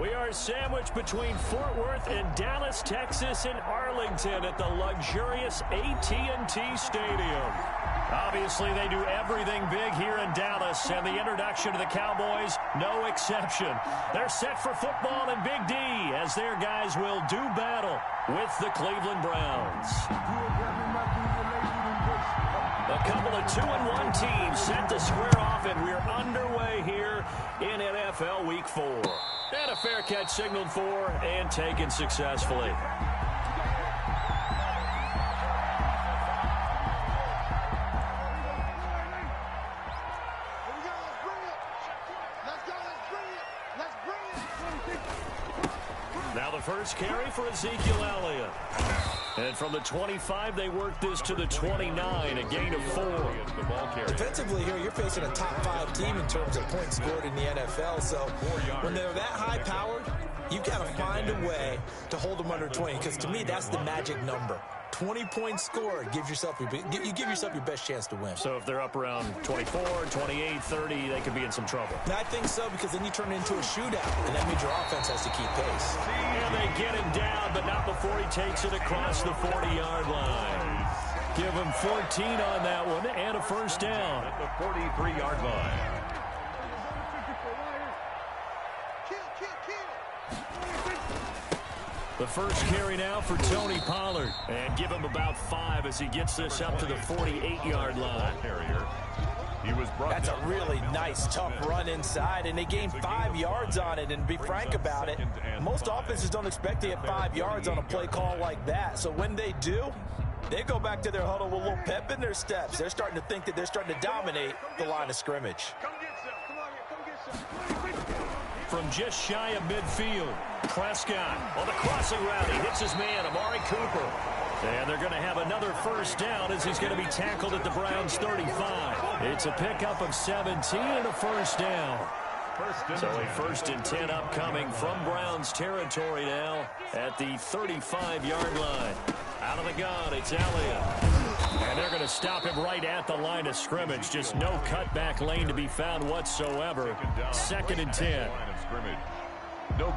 We are sandwiched between Fort Worth and Dallas, Texas, and Arlington at the luxurious AT&T Stadium. Obviously, they do everything big here in Dallas, and the introduction to the Cowboys, no exception. They're set for football in Big D as their guys will do battle with the Cleveland Browns. A couple of 2-1 teams set to square off, and we're underway here in NFL Week 4. And a fair catch signaled for and taken successfully. Now the first carry for Ezekiel Elliott. And from the 25, they work this to the 29, a gain of 4. Defensively here, you're facing a top 5 team in terms of points scored in the NFL. So when they're that high-powered, you've got to find a way to hold them under 20. Because to me, that's the magic number. 20 points scored, you give yourself your best chance to win. So if they're up around 24, 28, 30, they could be in some trouble. And I think so, because then you turn it into a shootout, and that means your offense has to keep pace. And they get him down, but not before he takes it across the 40-yard line. Give him 14 on that one and a first down at the 43-yard line. The first carry now for Tony Pollard. And give him about 5 as he gets this up to the 48-yard line. That's a really nice, tough run inside, and they gained 5 yards on it. And to be frank about it, most offenses don't expect to get 5 yards on a play call like that. So when they do, they go back to their huddle with a little pep in their steps. They're starting to think that they're starting to dominate the line of scrimmage. From just shy of midfield, Prescott on the crossing route. He hits his man, Amari Cooper. And they're going to have another first down as he's going to be tackled at the Browns' 35. It's a pickup of 17 and a first down. So a 1st and 10 upcoming from Browns territory now at the 35-yard line. Out of the gun, it's Elliott. And they're going to stop him right at the line of scrimmage. Just no cutback lane to be found whatsoever. 2nd and 10.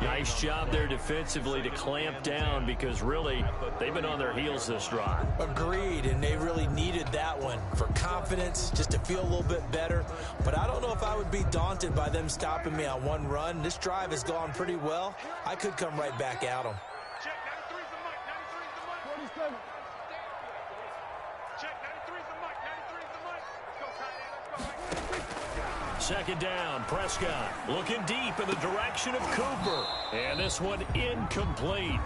Nice job there defensively to clamp down, because really they've been on their heels this drive. Agreed, and they really needed that one for confidence, just to feel a little bit better. But I don't know if I would be daunted by them stopping me on one run. This drive has gone pretty well. I could come right back at them. Check, 93's the mic, 93's the mic. 47. Check, 93's the mic, 93's the mic. Let's go, tight end, let's go. 2nd down, Prescott looking deep in the direction of Cooper. And this one incomplete.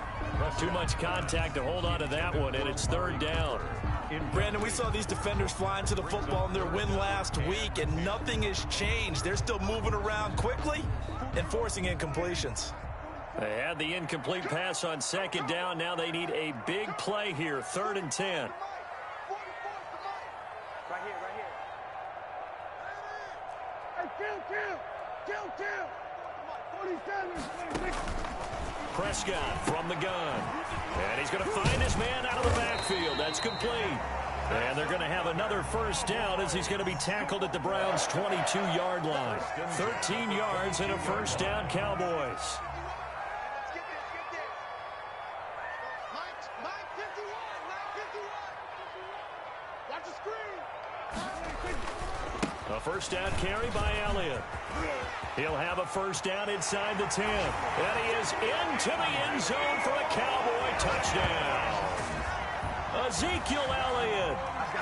Too much contact to hold on to that one, and it's 3rd down. Brandon, we saw these defenders flying to the football in their win last week, and nothing has changed. They're still moving around quickly and forcing incompletions. They had the incomplete pass on 2nd down. Now they need a big play here, 3rd and 10. Right here, right here. Hey, kill. 47, 26. Prescott from the gun. And he's going to find his man out of the backfield. That's complete. And they're going to have another first down as he's going to be tackled at the Browns' 22-yard line. 13 yards and a first down, Cowboys. A first down carry by Elliott. He'll have a first down inside the 10. And he is into the end zone for a Cowboy touchdown. Ezekiel Elliott,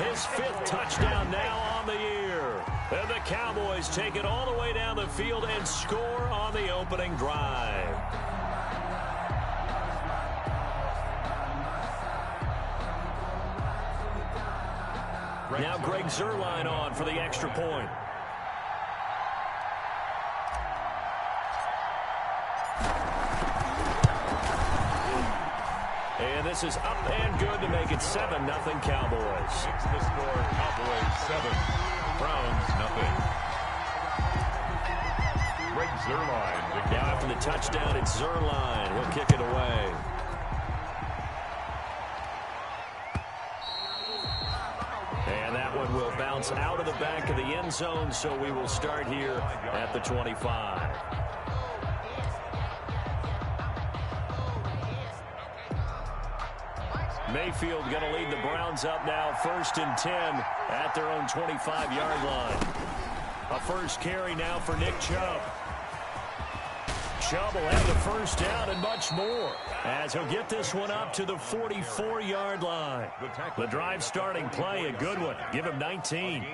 his 5th touchdown now on the year. And the Cowboys take it all the way down the field and score on the opening drive. Now Greg Zuerlein on for the extra point. And this is up and good to make it 7-0 Cowboys. It's the score, Cowboys 7, Browns 0. Greg Zuerlein. Now after the touchdown, it's Zuerlein. He'll kick it away. And that one will bounce out of the back of the end zone, so we will start here at the 25. Mayfield going to lead the Browns up now 1st and 10 at their own 25-yard line. A first carry now for Nick Chubb. Chubb will have the first down and much more as he'll get this one up to the 44-yard line. The drive starting play, a good one. Give him 19.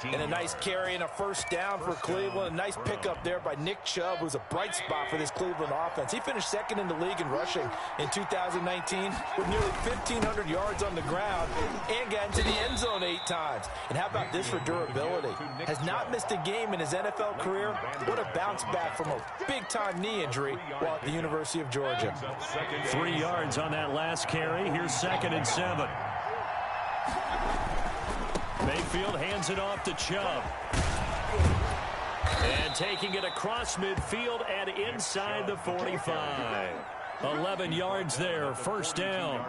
And a nice carry and a first down for Cleveland. A nice pickup there by Nick Chubb, who's a bright spot for this Cleveland offense. He finished second in the league in rushing in 2019 with nearly 1,500 yards on the ground and got into the end zone 8 times. And how about this for durability? Has not missed a game in his NFL career. What a bounce back from a big-time knee injury while at the University of Georgia. 3 yards on that last carry. Here's 2nd and 7. Mayfield hands it off to Chubb. And taking it across midfield and inside the 45. 11 yards there, first down.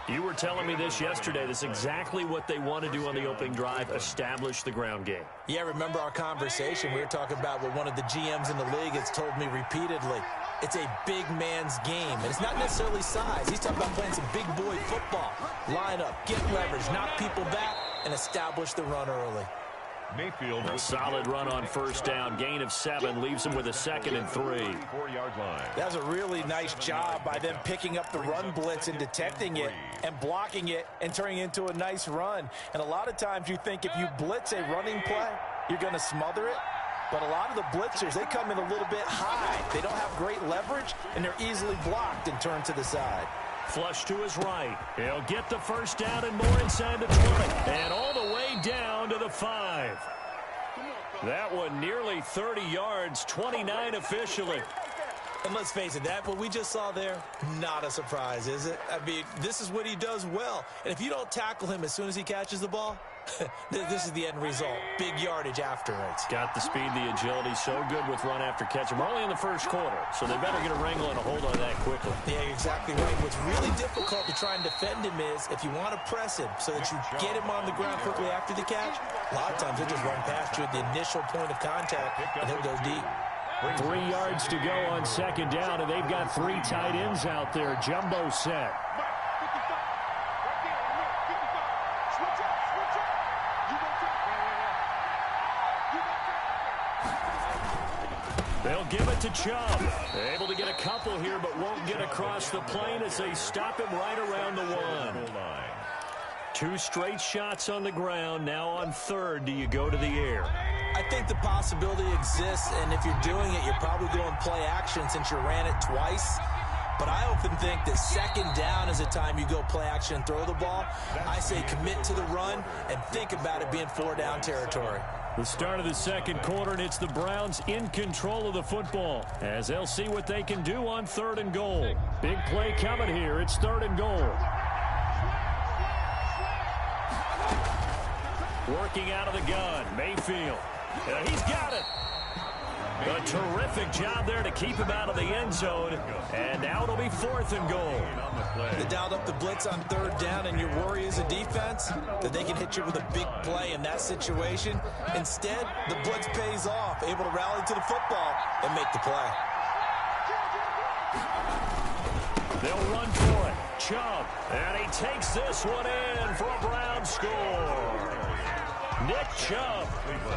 You were telling me this yesterday. This is exactly what they want to do on the opening drive, establish the ground game. Yeah, remember our conversation. We were talking about what one of the GMs in the league has told me repeatedly. It's a big man's game, and it's not necessarily size. He's talking about playing some big boy football. Line up, get leverage, knock people back, and establish the run early. Mayfield, a solid run on first down. Gain of 7 leaves him with a 2nd and 3. 4-yard line. That was a really nice job by them picking up the run blitz and detecting it and blocking it and turning it into a nice run. And a lot of times you think if you blitz a running play, you're going to smother it. But a lot of the blitzers, they come in a little bit high. They don't have great leverage, and they're easily blocked and turned to the side. Flush to his right. He'll get the first down and more inside the 20. And all the way down to the 5. That one nearly 30 yards, 29 officially. And let's face it, what we just saw there, not a surprise, is it? I mean, this is what he does well. And if you don't tackle him as soon as he catches the ball, this is the end result. Big yardage afterwards. Got the speed, the agility, so good with run after catch. We're only in the first quarter, so they better get a wrangle and a hold on that quickly. Yeah, you're exactly right. What's really difficult to try and defend him is if you want to press him so that you get him on the ground quickly after the catch, a lot of times he'll just run past you at the initial point of contact, and he'll go deep. 3 yards to go on 2nd down, and they've got 3 tight ends out there. Jumbo set. They'll give it to Chubb. Able to get a couple here, but won't get across the plane as they stop him right around the 1. 2 straight shots on the ground. Now on 3rd, do you go to the air? I think the possibility exists, and if you're doing it, you're probably going play action since you ran it twice. But I often think that 2nd down is a time you go play action and throw the ball. I say commit to the run and think about it being 4-down territory. The start of the 2nd quarter, and it's the Browns in control of the football as they'll see what they can do on 3rd and goal. Big play coming here. It's 3rd and goal. Working out of the gun, Mayfield. He's got it. A terrific job there to keep him out of the end zone. And now it'll be 4th and goal. They dialed up the blitz on 3rd down, and your worry as a defense that they can hit you with a big play in that situation. Instead, the blitz pays off, able to rally to the football and make the play. They'll run for it. Chubb. And he takes this one in for a Browns score. Nick Chubb,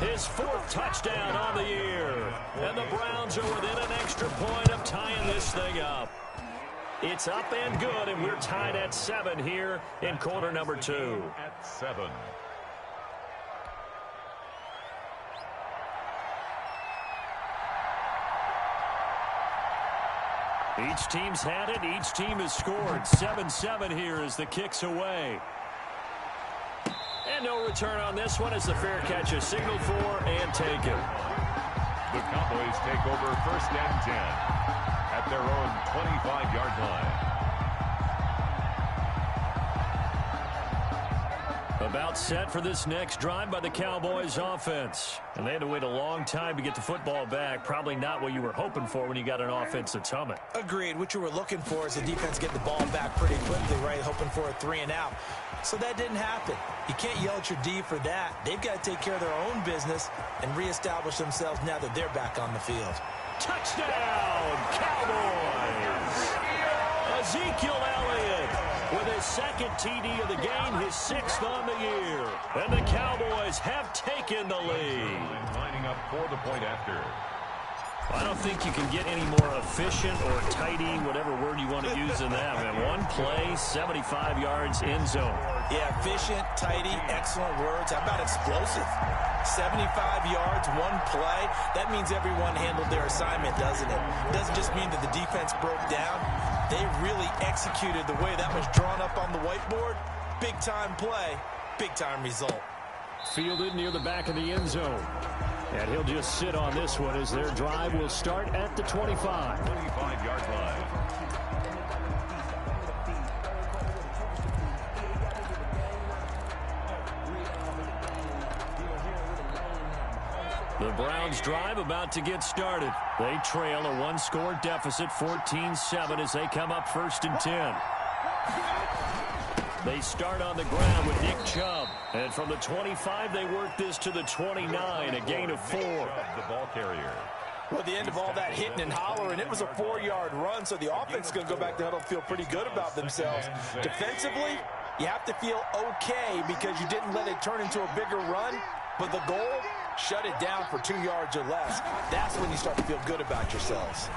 his 4th touchdown on the year. And the Browns are within an extra point of tying this thing up. It's up and good, and we're tied at 7 here in quarter number 2. At 7. Each team's had it. Each team has scored. 7-7 here as the kick's away. And no return on this one as the fair catch is signaled for and taken. The Cowboys take over 1st and 10 at their own 25-yard line. About set for this next drive by the Cowboys offense. And they had to wait a long time to get the football back. Probably not what you were hoping for when you got an offense that's humming. Agreed. What you were looking for is the defense get the ball back pretty quickly, right? Hoping for a 3 and out. So that didn't happen. You can't yell at your D for that. They've got to take care of their own business and reestablish themselves now that they're back on the field. Touchdown, Cowboys! Ezekiel Elliott with his second TD of the game, his 6th on the year. And the Cowboys have taken the lead. Lining up for the point after. I don't think you can get any more efficient or tidy, whatever word you want to use in that. Man, one play, 75 yards in zone. Yeah, efficient, tidy, excellent words. How about explosive? 75 yards, one play. That means everyone handled their assignment, doesn't it? It doesn't just mean that the defense broke down. They really executed the way that was drawn up on the whiteboard. Big-time play, big-time result. Fielded near the back of the end zone. And he'll just sit on this one as their drive will start at the 25. 25-yard line. The Browns drive about to get started. They trail a one-score deficit, 14-7, as they come up 1st and 10. They start on the ground with Nick Chubb. And from the 25, they work this to the 29, a gain of 4. The ball carrier. Well, at the end of all that hitting and hollering, it was a 4-yard run, so the offense is going to go back to huddle and feel pretty good about themselves. Defensively, you have to feel okay because you didn't let it turn into a bigger run, but the goal, shut it down for 2 yards or less. That's when you start to feel good about yourselves.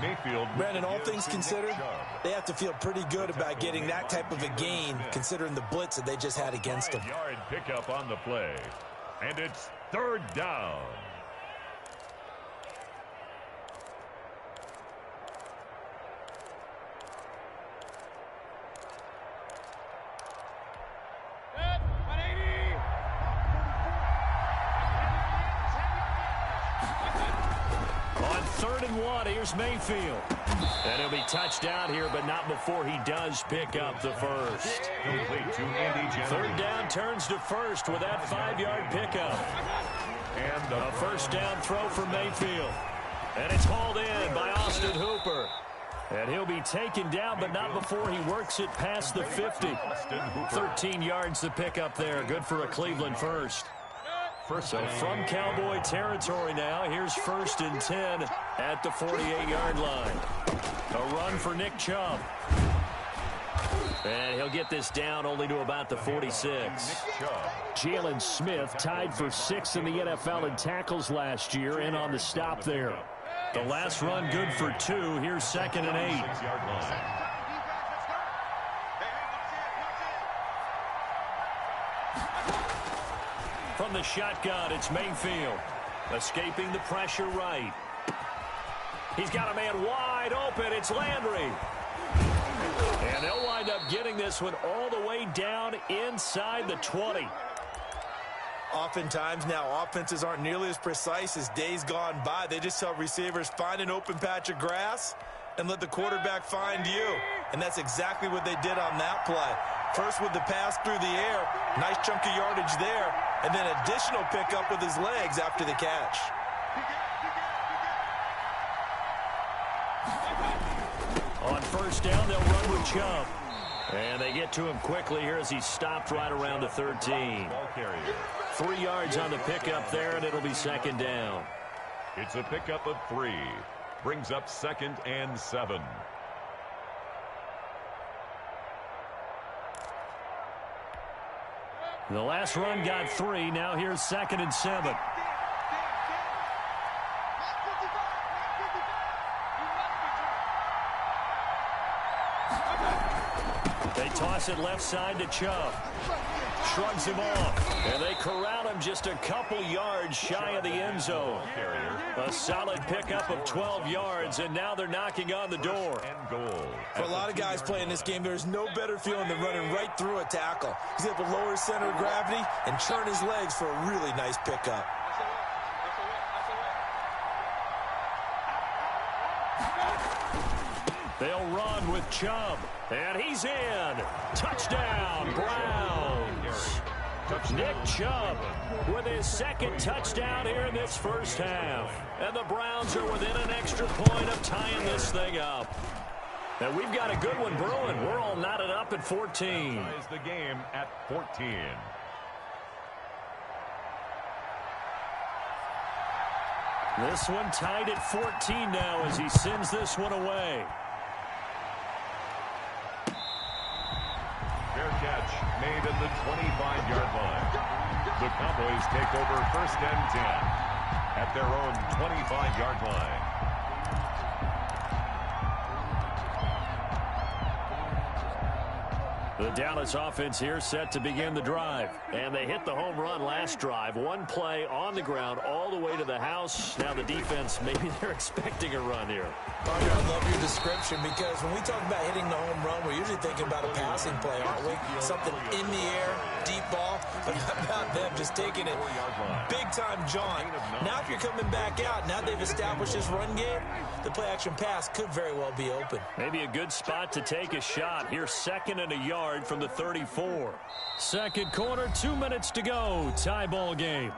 Mayfield. Brandon, all things considered, they have to feel pretty good about getting that type of a gain, considering the blitz that they just had against them. 5-yard pickup on the play. And it's 3rd down. On 3rd and 1, here's Mayfield. And he'll be touched out here, but not before he does pick up the first. Complete to Andy Jones. 3rd down turns to 1st with that 5-yard pickup. And A 1st down throw for Mayfield. And it's hauled in by Austin Hooper. And he'll be taken down, but not before he works it past the 50. 13 yards to pick up there. Good for a Cleveland first. So from Cowboy territory now, here's 1st and 10 at the 48-yard line. A run for Nick Chubb. And he'll get this down only to about the 46. Jalen Smith tied for 6th in the NFL in tackles last year, and on the stop there. The last run good for 2. Here's 2nd and 8. 6-yard line. From the shotgun, it's Mayfield. Escaping the pressure right. He's got a man wide open. It's Landry. And they'll wind up getting this one all the way down inside the 20. Oftentimes now, offenses aren't nearly as precise as days gone by. They just tell receivers, find an open patch of grass and let the quarterback find you. And that's exactly what they did on that play. First with the pass through the air, nice chunk of yardage there, and then additional pickup with his legs after the catch. On 1st down, they'll run with Chubb. And they get to him quickly here as he's stopped right around the 13. 3 yards on the pickup there, and it'll be 2nd down. It's a pickup of 3. Brings up 2nd and 7. The last run got 3. Now here's 2nd and 7. They toss it left side to Chubb. Shrugs him off. And they corral him just a couple yards shy of the end zone. A solid pickup of 12 yards, and now they're knocking on the door. For a lot of guys playing this game, there's no better feeling than running right through a tackle. He's able to lower his center of gravity and churn his legs for a really nice pickup. They'll run with Chubb, and he's in. Touchdown, Browns. Nick Chubb with his 2nd touchdown here in this first half. And the Browns are within an extra point of tying this thing up. And we've got a good one brewing. We're all knotted up at 14. Ties the game at 14. This one tied at 14 now as he sends this one away. made at the 25-yard line. The Cowboys take over 1st and 10 at their own 25-yard line. The Dallas offense here set to begin the drive. And they hit the home run last drive. One play on the ground all the way to the house. Now the defense, maybe they're expecting a run here. Roger, I love your description because when we talk about hitting the home run, we're usually thinking about a passing play, aren't we? Something in the air, deep ball. But how about them just taking it big-time jaunt? Now if you're coming back out, now they've established this run game, the play-action pass could very well be open. Maybe a good spot to take a shot. Here's 2nd and a yard from the 34. Second quarter, 2 minutes to go. Tie ball game.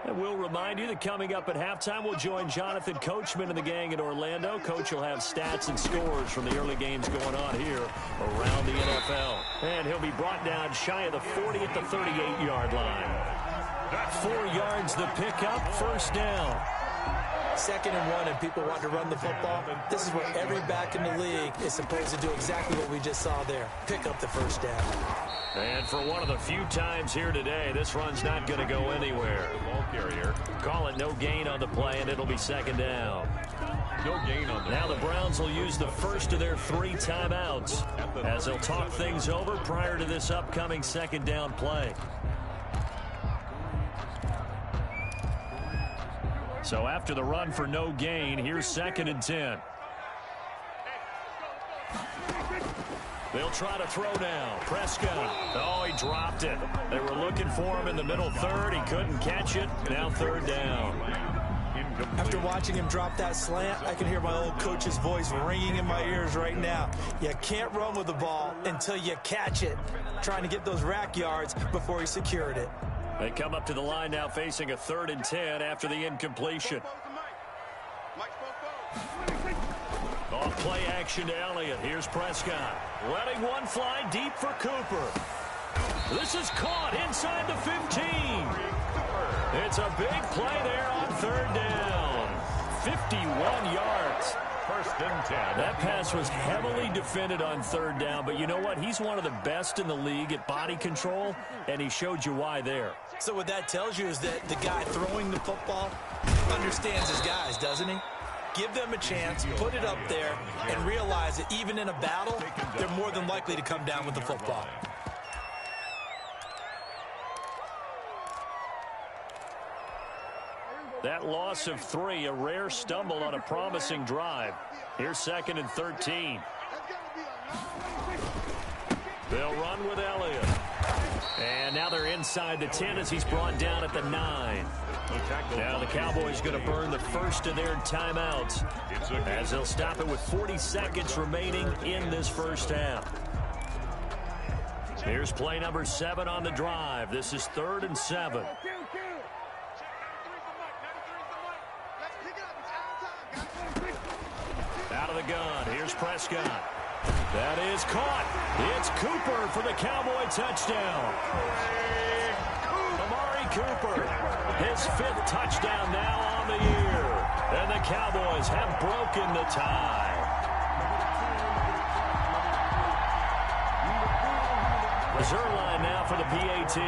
And we'll remind you that coming up at halftime, we'll join Jonathan Coachman and the gang in Orlando. Coach will have stats and scores from the early games going on here around the NFL. And he'll be brought down shy of the 40 at the 38-yard line. 4 yards the pickup, 1st down. 2nd and 1, and people want to run the football. This is where every back in the league is supposed to do exactly what we just saw there. Pick up the 1st down. And for one of the few times here today, this run's not going to go anywhere. Ball carrier. Call it no gain on the play, and it'll be 2nd down. No gain on the Now the Browns will use the first of their 3 timeouts as they'll talk things over prior to this upcoming 2nd down play. So after the run for no gain, here's 2nd and 10. They'll try to throw now. Prescott. Oh, he dropped it. They were looking for him in the middle third. He couldn't catch it. Now 3rd down. After watching him drop that slant, I can hear my old coach's voice ringing in my ears right now. You can't run with the ball until you catch it. Trying to get those rack yards before he secured it. They come up to the line now facing a 3rd and 10 after the incompletion. Off play action to Elliott. Here's Prescott. Letting one fly deep for Cooper. This is caught inside the 15. It's a big play there on 3rd down. 51 yards. 1st and 10. That pass was heavily defended on 3rd down, but you know what? He's one of the best in the league at body control, and he showed you why there. So what that tells you is that the guy throwing the football understands his guys, doesn't he? Give them a chance, put it up there, and realize that even in a battle, they're more than likely to come down with the football. That loss of 3, a rare stumble on a promising drive. Here's 2nd and 13. They'll run with Elliott. And now they're inside the 10 as he's brought down at the 9. Now the Cowboys going to burn the first of their timeouts as they'll stop it with 40 seconds remaining in this first half. Here's play number 7 on the drive. This is 3rd and 7. Out of the gun. Here's Prescott. That is caught. It's Cooper for the Cowboy touchdown. Amari Cooper, his 5th touchdown now on the year. And the Cowboys have broken the tie. Zerline now for the PAT.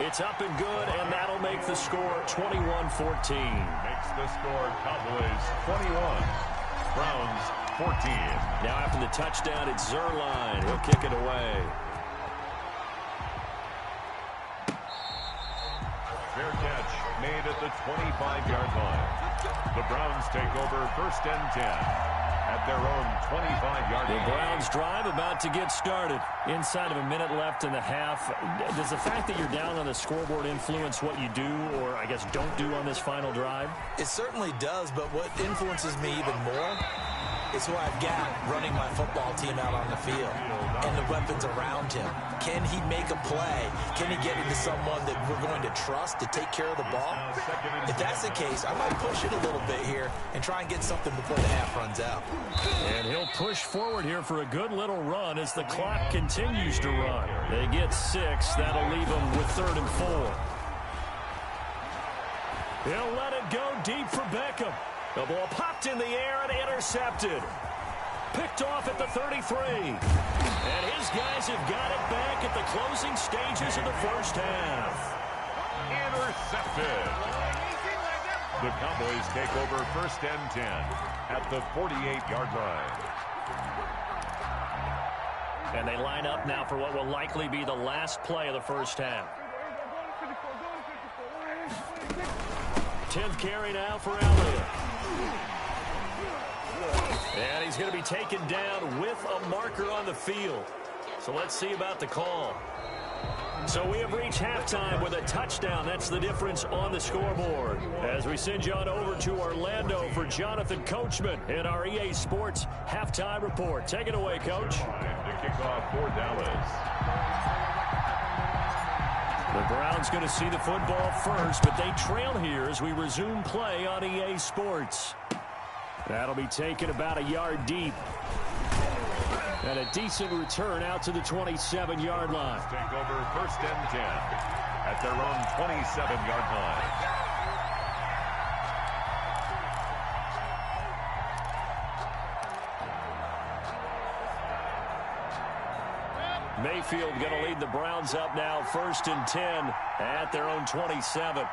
It's up and good, and that'll make the score 21-14. Makes the score Cowboys 21, Browns 14. Now after the touchdown, it's Zerline. He'll kick it away. Fair catch made at the 25-yard line. The Browns take over 1st and 10. At their own 25-yard line. The Browns drive about to get started. Inside of a minute left in the half. Does the fact that you're down on the scoreboard influence what you do or, I guess, don't do on this final drive? It certainly does, but what influences me even more is who I've got running my football team out on the field and the weapons around him. Can he make a play? Can he get into someone that we're going to trust to take care of the ball? If that's the case, I might push it a little bit here and try and get something before the half runs out. And he'll push forward here for a good little run as the clock continues to run. They get 6. That'll leave them with 3rd and 4. He'll let it go deep for Beckham. The ball popped in the air and intercepted. Picked off at the 33. And his guys have got it back at the closing stages of the first half. Intercepted. The Cowboys take over first and 10 at the 48-yard line. And they line up now for what will likely be the last play of the first half. 10th carry now for Elliott. And he's going to be taken down with a marker on the field. So let's see about the call. So we have reached halftime with a touchdown. That's the difference on the scoreboard. As we send you on over to Orlando for Jonathan Coachman in our EA Sports Halftime Report. Take it away, Coach. To kick off for Dallas. The Browns going to see the football first, but they trail here as we resume play on EA Sports. That'll be taken about a yard deep. And a decent return out to the 27-yard line. Take over first and 10 at their own 27-yard line. Mayfield going to lead the Browns up now first and 10 at their own 27.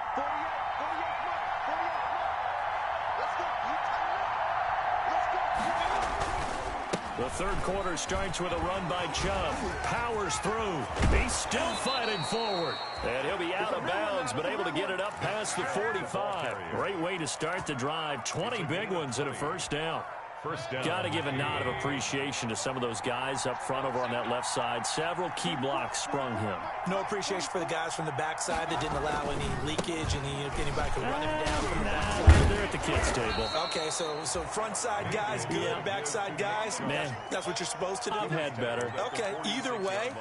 The third quarter starts with a run by Chubb. Powers through. He's still fighting forward. And he'll be out of bounds, but able to get it up past the 45. Great way to start the drive. 20 big ones and a first down. Got to give a nod of appreciation to some of those guys up front over on that left side. Several key blocks sprung him. No appreciation for the guys from the backside that didn't allow any leakage and anybody could run him down. They're at the kids' table. Okay, so front side guys good, backside guys, man, that's what you're supposed to do. I've had better. Okay, either way,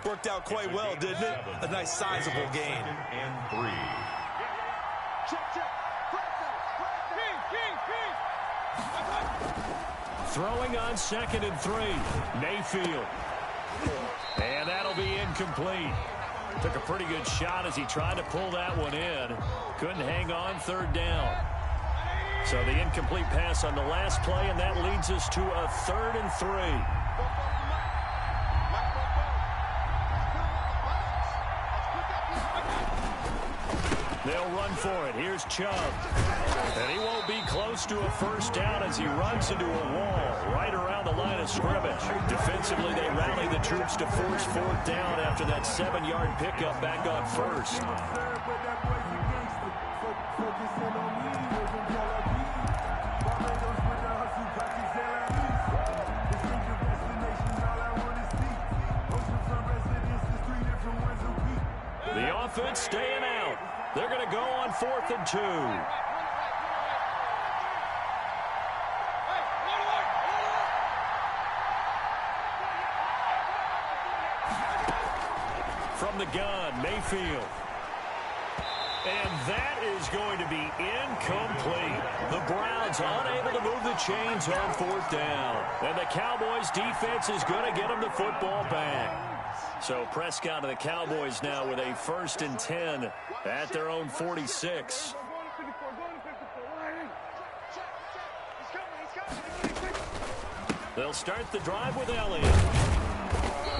worked out quite well, didn't it? A nice sizable gain. And 3. Throwing on 2nd and 3. Mayfield. And that'll be incomplete. Took a pretty good shot as he tried to pull that one in. Couldn't hang on, 3rd down. So the incomplete pass on the last play, and that leads us to a 3rd and 3. They'll run for it. Here's Chubb. And he won't be close to a first down as he runs into a wall right around the line of scrimmage. Defensively, they rally the troops to force 4th down after that 7-yard pickup back on first. The offense staying out. They're going to go on 4th and 2. From the gun, Mayfield. And that is going to be incomplete. The Browns unable to move the chains on 4th down. And the Cowboys defense is going to get them the football back. So Prescott and the Cowboys now with a 1st and 10 at their own 46. They'll start the drive with Elliott.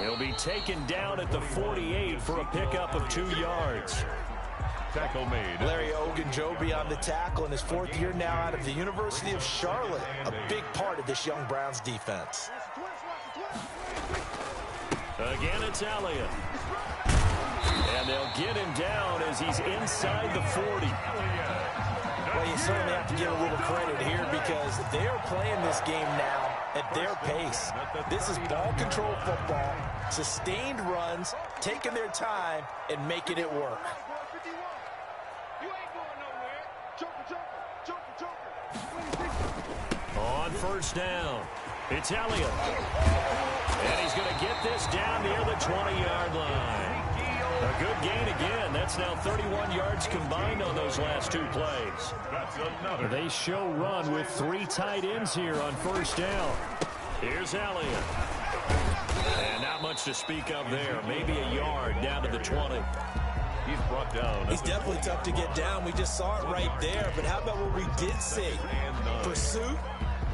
He'll be taken down at the 48 for a pickup of 2 yards. Tackle made. Larry Ogunjobi on the tackle in his 4th year now out of the University of Charlotte. A big part of this young Browns defense. Again, it's Elliott. And they'll get him down as he's inside the 40. Well, you certainly have to give a little credit here because they're playing this game now at their pace. This is ball control football, sustained runs, taking their time, and making it work. On 1st down, it's Elliott. And he's going to get this down near the 20-yard line. A good gain again. That's now 31 yards combined on those last 2 plays. They show run with 3 tight ends here on 1st down. Here's Elliott. And not much to speak of there. Maybe a yard down to the 20. He's brought down. He's definitely tough to get down. We just saw it right there. But how about what we did see? Pursuit,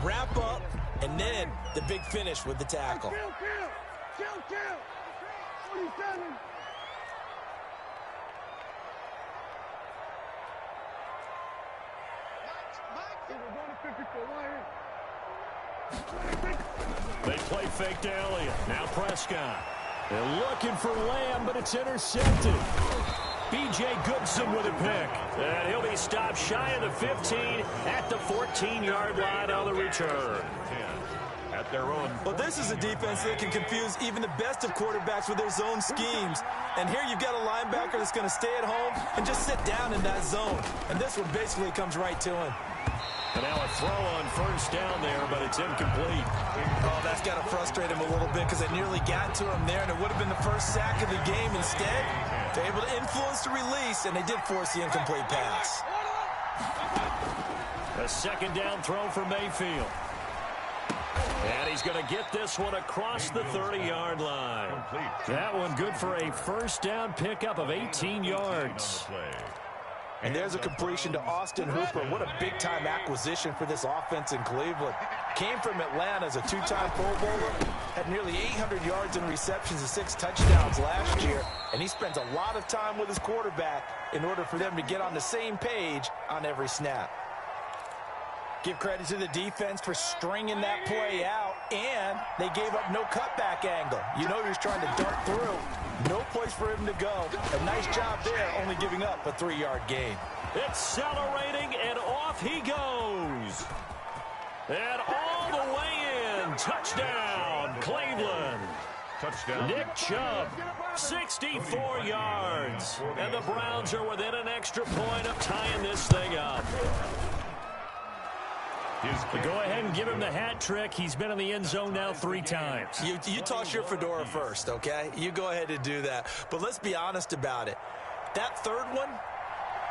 wrap up, and then the big finish with the tackle. Kill. 47. They play fake to Elliott. Now Prescott. They're looking for Lamb, but it's intercepted. B.J. Goodson with a pick. And he'll be stopped shy of the 15 at the 14-yard line on the return. At their own. Well, this is a defense that can confuse even the best of quarterbacks with their zone schemes. And here you've got a linebacker that's going to stay at home and just sit down in that zone. And this one basically comes right to him. And now a throw on first down there, but it's incomplete. Oh, that's got to frustrate him a little bit because it nearly got to him there, and it would have been the first sack of the game. Instead, they're able to influence the release, and they did force the incomplete pass. A second down throw for Mayfield. And he's going to get this one across the 30-yard line. That one good for a first down pickup of 18 yards. And there's a completion to Austin Hooper. What a big-time acquisition for this offense in Cleveland. Came from Atlanta as a two-time Pro Bowler. Had nearly 800 yards in receptions and 6 touchdowns last year. And he spends a lot of time with his quarterback in order for them to get on the same page on every snap. Give credit to the defense for stringing that play out, and they gave up no cutback angle. You know he was trying to dart through. No place for him to go. A nice job there, only giving up a 3-yard gain. Accelerating, and off he goes. And all the way in. Touchdown, Cleveland. Touchdown. Nick Chubb, 64 yards. And the Browns are within an extra point of tying this thing up. Go ahead and give him the hat trick. He's been in the end zone now 3 times. You toss your fedora first, okay? You go ahead and do that. But let's be honest about it. That third one,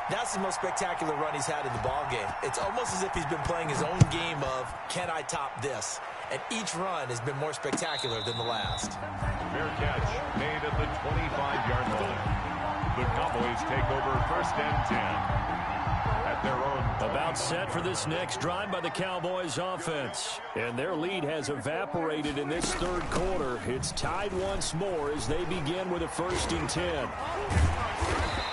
that's the most spectacular run he's had in the ballgame. It's almost as if he's been playing his own game of, can I top this? And each run has been more spectacular than the last. Fair catch made at the 25-yard line. The Cowboys take over first and 10. At their own. About set for this next drive by the Cowboys offense. And their lead has evaporated in this third quarter. It's tied once more as they begin with a 1st and 10.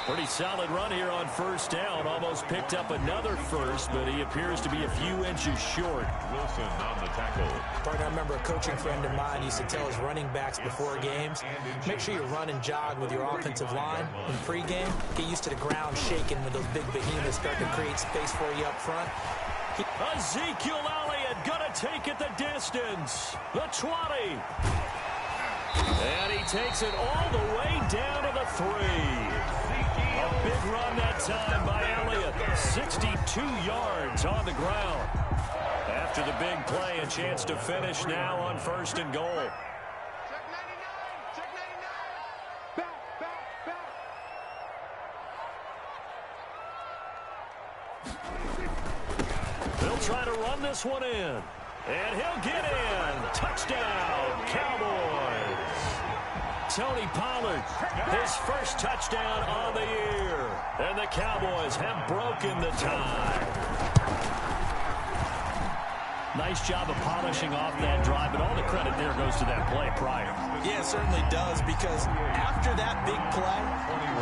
Pretty solid run here on first down. Almost picked up another first, but he appears to be a few inches short. Wilson on the tackle. Partner, I remember a coaching friend of mine used to tell his running backs before games, make sure you run and jog with your offensive line in pregame. Get used to the ground shaking when those big behemoths start to create space for you up front. Ezekiel Elliott gonna take it the distance. The 20. And he takes it all the way down to the 3. A big run that time by Elliott. 62 yards on the ground. After the big play, a chance to finish now on 1st and goal. Check 99. Check 99. Back. They'll try to run this one in. And he'll get in. Touchdown, Cowboys. Tony Pollard, his first touchdown on the year. And the Cowboys have broken the tie. Nice job of polishing off that drive, but all the credit there goes to that play prior. Yeah, it certainly does, because after that big play,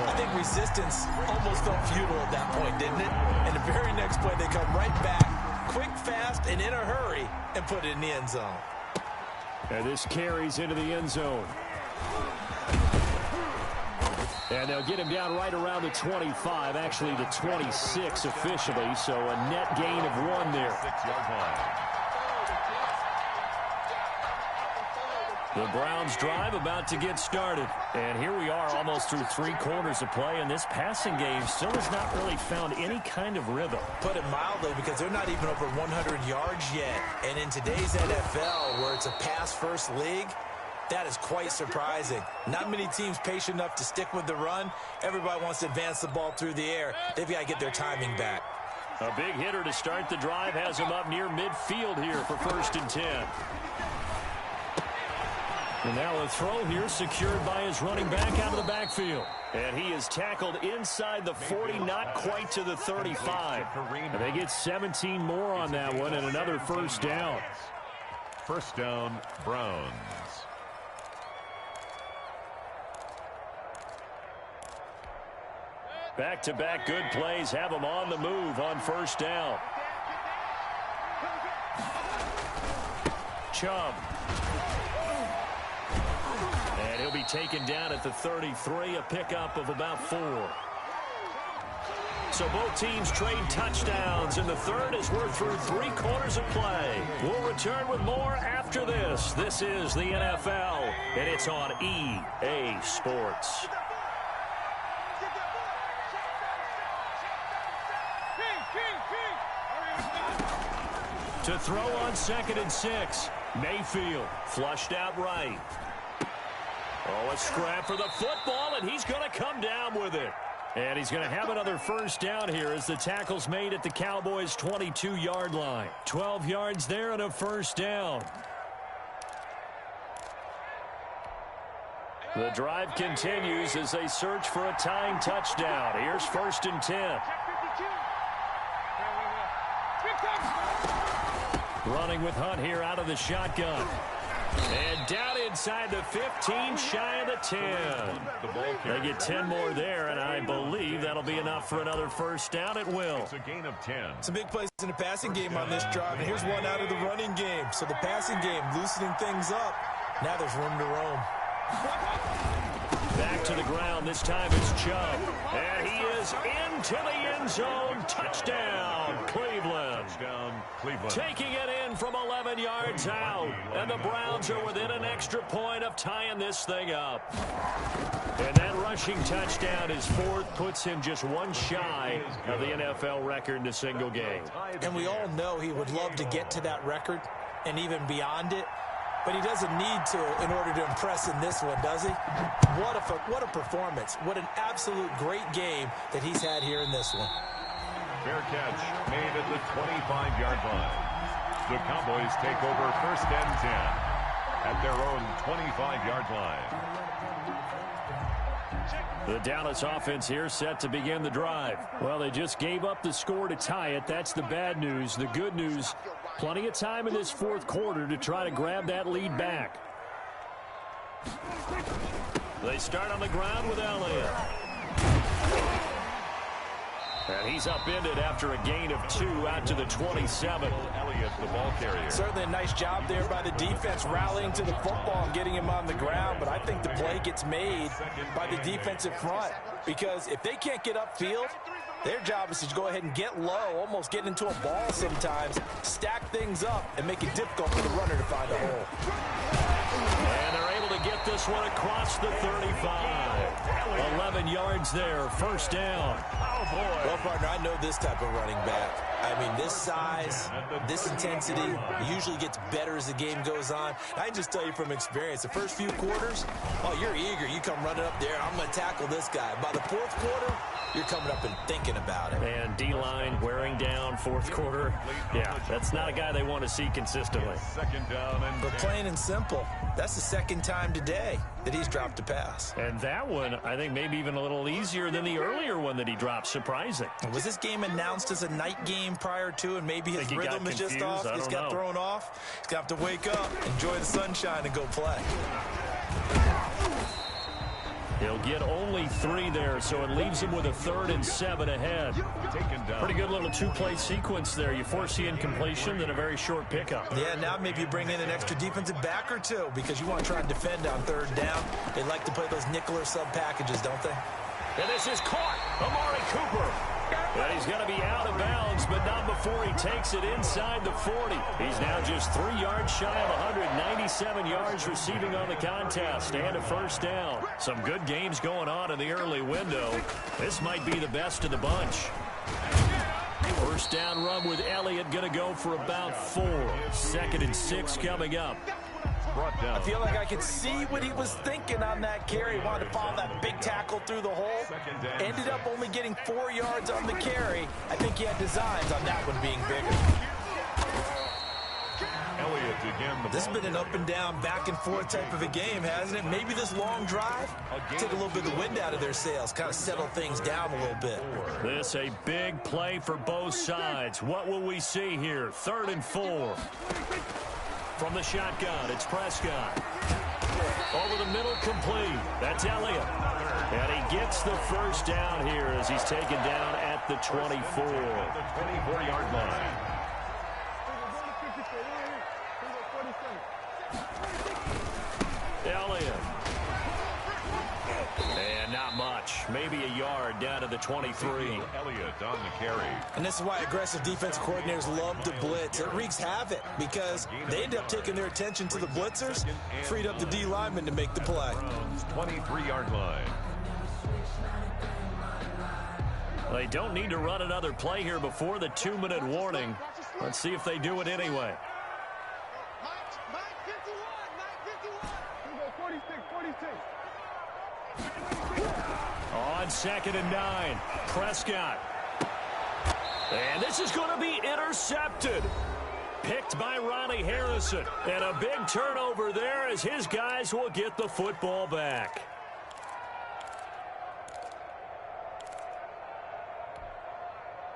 I think resistance almost felt futile at that point, didn't it? And the very next play, they come right back, quick, fast, and in a hurry, and put it in the end zone. And this carries into the end zone. And they'll get him down right around the 25, actually the 26 officially, so a net gain of 1 there. 6-yard line. The Browns drive about to get started. And here we are almost through 3 quarters of play, and this passing game still has not really found any kind of rhythm. Put it mildly, because they're not even over 100 yards yet. And in today's NFL, where it's a pass-first league, that is quite surprising. Not many teams patient enough to stick with the run. Everybody wants to advance the ball through the air. They've got to get their timing back. A big hitter to start the drive has him up near midfield here for 1st and 10. And now a throw here secured by his running back out of the backfield. And he is tackled inside the 40, not quite to the 35. And they get 17 more on that one and another first down. First down, Browns. Back-to-back good plays have him on the move on first down. Chubb. And he'll be taken down at the 33, a pickup of about 4. So both teams trade touchdowns in the third as we're through 3 quarters of play. We'll return with more after this. This is the NFL, and it's on EA Sports. To throw on 2nd and 6. Mayfield flushed out right. Oh, a scrap for the football, and he's going to come down with it. And he's going to have another first down here as the tackle's made at the Cowboys' 22-yard line. 12 yards there and a first down. The drive continues as they search for a tying touchdown. Here's 1st and 10. Running with Hunt here out of the shotgun. And down inside the 15, shy of the 10. They get 10 more there, and I believe that'll be enough for another first down. It will. It's a gain of 10. Some big plays in the passing game on this drive, and here's one out of the running game. So the passing game loosening things up. Now there's room to roam. Back to the ground. This time it's Chubb. And he is into the end zone. Touchdown, Cleveland. Touchdown, Cleveland. Taking it in from 11 yards out. And the Browns are within an extra point of tying this thing up. And that rushing touchdown, his 4th, puts him just one shy of the NFL record in a single game. And we all know he would love to get to that record and even beyond it. But he doesn't need to in order to impress in this one, does he? What a performance. What an absolute great game that he's had here in this one. Fair catch made at the 25-yard line. The Cowboys take over 1st and 10 at their own 25-yard line. The Dallas offense here set to begin the drive. Well, they just gave up the score to tie it. That's the bad news. The good news, plenty of time in this 4th quarter to try to grab that lead back. They start on the ground with Elliott. And he's upended after a gain of 2 out to the 27. Elliott, the ball carrier. Certainly a nice job there by the defense rallying to the football and getting him on the ground. But I think the play gets made by the defensive front. Because if they can't get upfield, their job is to go ahead and get low, almost get into a ball sometimes, stack things up, and make it difficult for the runner to find a hole. And they're able to get this one across the 35. 11 yards there, first down. Oh, boy. Well, partner, I know this type of running back. I mean, this size, this intensity usually gets better as the game goes on. I can just tell you from experience, the first few quarters, oh, you're eager. You come running up there, I'm going to tackle this guy. By the 4th quarter, you're coming up and thinking about it. And D-line wearing down 4th quarter. Yeah, that's not a guy they want to see consistently. 2nd down and But 10. plain and simple, that's the 2nd time today that he's dropped a pass. And that one, I think, maybe even a little easier than the earlier one that he dropped. Surprising. Was this game announced as a night game prior to, and maybe his he got rhythm is just confused? off? He's got thrown off. He's got to wake up, enjoy the sunshine, and go play. He'll get only 3 there, so it leaves him with a 3rd and 7 ahead. Taken down. Pretty good little 2-play sequence there. You force the incompletion, then a very short pickup. Yeah, now maybe you bring in an extra defensive back or 2 because you want to try and defend on 3rd down. They like to play those nickel or sub packages, don't they? And this is caught. Amari Cooper. And he's going to be out of bounds, but not before he takes it inside the 40. He's now just 3 yards shy of 197 yards receiving on the contest and a first down. Some good games going on in the early window. This might be the best of the bunch. First down run with Elliott going to go for about 4. 2nd and 6 coming up. I feel like I could see what he was thinking on that carry. Wanted to follow that big tackle through the hole. Ended up only getting 4 yards on the carry. I think he had designs on that one being bigger. Elliott begin the This has been an up and down, back and forth type of a game, hasn't it? Maybe this long drive, take a little bit of the wind out of their sails, kind of settle things down a little bit. This a big play for both sides. What will we see here? 3rd and 4. From the shotgun, it's Prescott. Over the middle, complete. That's Elliott. And he gets the first down here as he's taken down at the 24. The 24-yard line. Elliott. And not much. Maybe a yard down to the 23. Elliott on the carry. And this is why aggressive defense coordinators love to blitz. It wreaks havoc because they end up taking their attention to the blitzers, freed up the D lineman to make the play. 23-yard line. They don't need to run another play here before the 2-minute warning. Let's see if they do it anyway. On 2nd and 9, Prescott. And this is going to be intercepted. Picked by Ronnie Harrison. And a big turnover there as his guys will get the football back.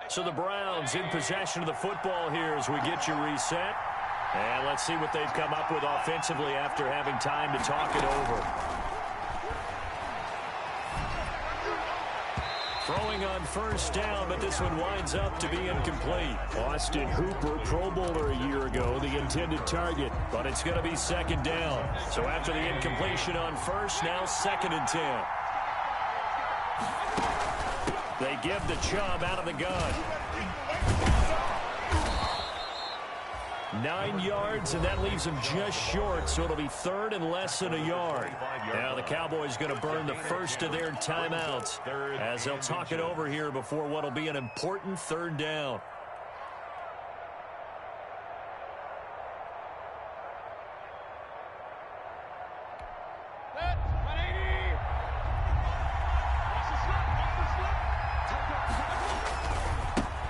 So the Browns in possession of the football here as we get you reset. And let's see what they've come up with offensively after having time to talk it over. Throwing on 1st down, but this one winds up to be incomplete. Austin Hooper, Pro Bowler a year ago, the intended target, but it's going to be 2nd down. So after the incompletion on 1st, now 2nd and 10. They give the Chubb out of the gun. 9 yards, and that leaves them just short, so it'll be 3rd and less than a yard. Now the Cowboys going to burn the first of their timeouts as they'll talk it over here before what will be an important 3rd down.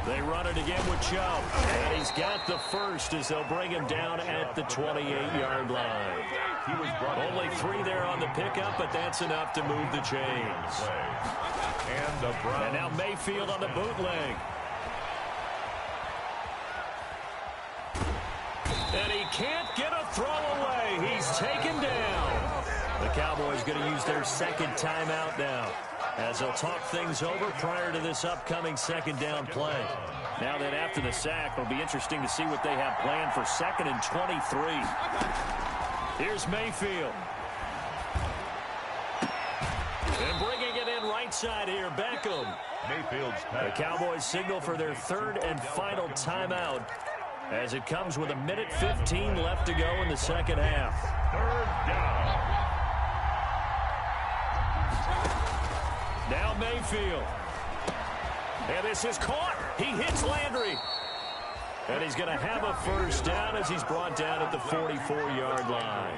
They run it again with Chubb, and he's got the first as they'll bring him down at the 28-yard line. Only 3 there on the pickup, but that's enough to move the chains. And now Mayfield on the bootleg. And he can't get a throw away. He's taken down. The Cowboys going to use their 2nd timeout now, as they'll talk things over prior to this upcoming 2nd down play. Now that after the sack, it'll be interesting to see what they have planned for 2nd and 23. Here's Mayfield. And bringing it in right side here, Beckham. The Cowboys signal for their 3rd and final timeout as it comes with 1:15 left to go in the 2nd half. 3rd down. Now Mayfield. And this is caught. He hits Landry. And he's going to have a first down as he's brought down at the 44-yard line.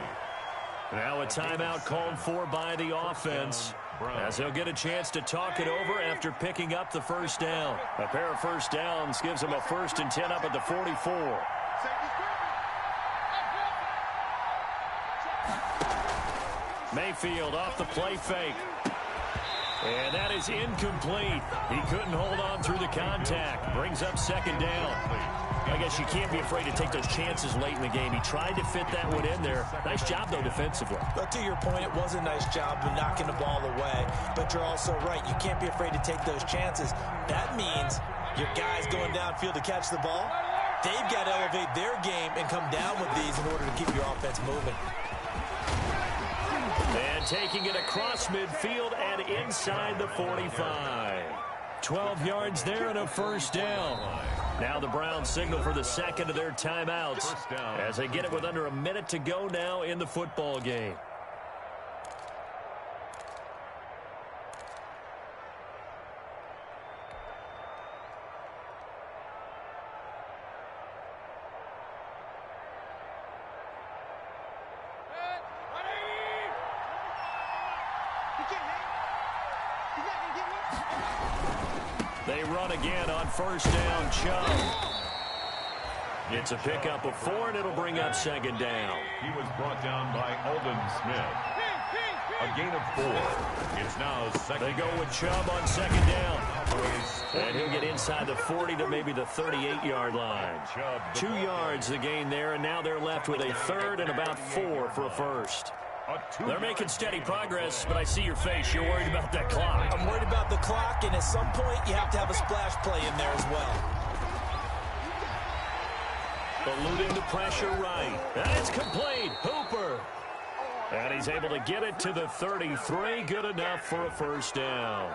Now a timeout called for by the offense as they'll get a chance to talk it over after picking up the first down. A pair of first downs gives them a 1st and 10 up at the 44. Mayfield off the play fake. And that is incomplete. He couldn't hold on through the contact. Brings up 2nd down. I guess you can't be afraid to take those chances late in the game. He tried to fit that one in there. Nice job, though, defensively. But to your point, it was a nice job of knocking the ball away. But you're also right. You can't be afraid to take those chances. That means your guys going downfield to catch the ball, they've got to elevate their game and come down with these in order to keep your offense moving. And taking it across midfield and inside the 45. 12 yards there and a first down. Now the Browns signal for the 2nd of their timeouts as they get it with under a minute to go now in the football game. They run again on 1st down, Chubb. It's a pickup of 4, and it'll bring up second down. He was brought down by Aldon Smith. A gain of 4. It's now second. They go with Chubb on second down. And he'll get inside the 40 to maybe the 38-yard line. 2 yards the gain there, and now they're left with a third and about 4 for a first. They're making steady progress, but I see your face. You're worried about that clock. I'm worried about the clock, and at some point you have to have a splash play in there as well. Eluding the pressure right. And it's complete. Hooper. And he's able to get it to the 33. Good enough for a first down.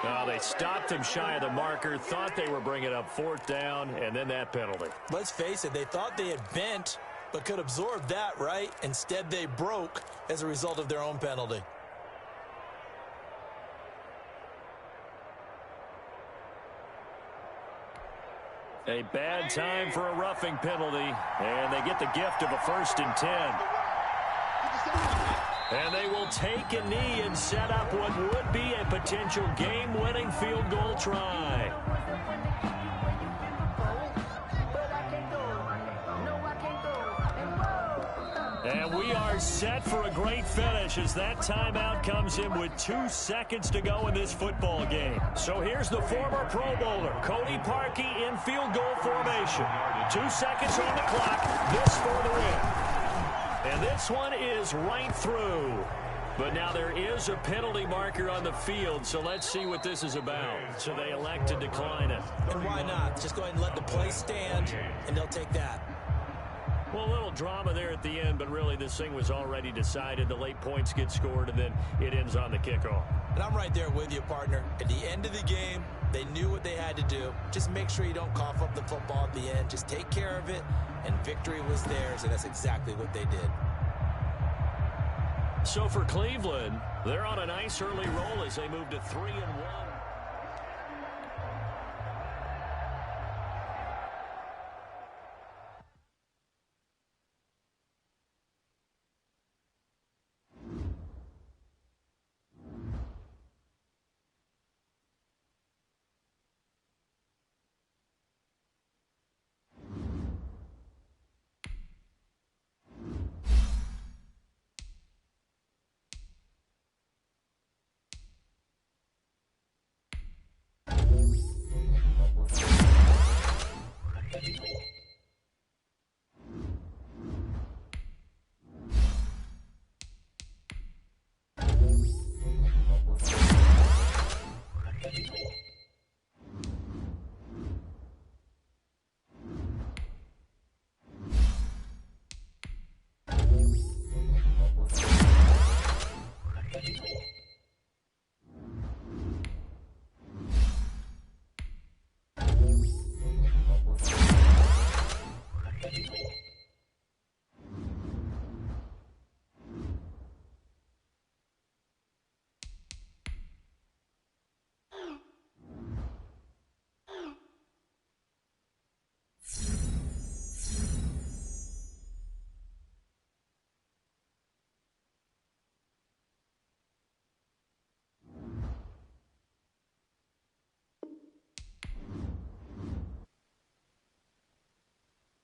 Now they stopped him shy of the marker, thought they were bringing up 4th down, and then that penalty. Let's face it, they thought they had bent, but could absorb that, right? Instead, they broke as a result of their own penalty. A bad time for a roughing penalty, and they get the gift of a 1st and 10. And they will take a knee and set up what would be a potential game-winning field goal try. And we are set for a great finish as that timeout comes in with 2 seconds to go in this football game. So here's the former Pro Bowler, Cody Parkey, in field goal formation. 2 seconds on the clock. This for the win. And this one is right through. But now there is a penalty marker on the field, so let's see what this is about. So they elect to decline it. And why not? Just go ahead and let the play stand, and they'll take that. Well, a little drama there at the end, but really this thing was already decided. The late points get scored, and then it ends on the kickoff. And I'm right there with you, partner. At the end of the game, they knew what they had to do. Just make sure you don't cough up the football at the end. Just take care of it, and victory was theirs, and that's exactly what they did. So for Cleveland, they're on a nice early roll as they move to 3-1.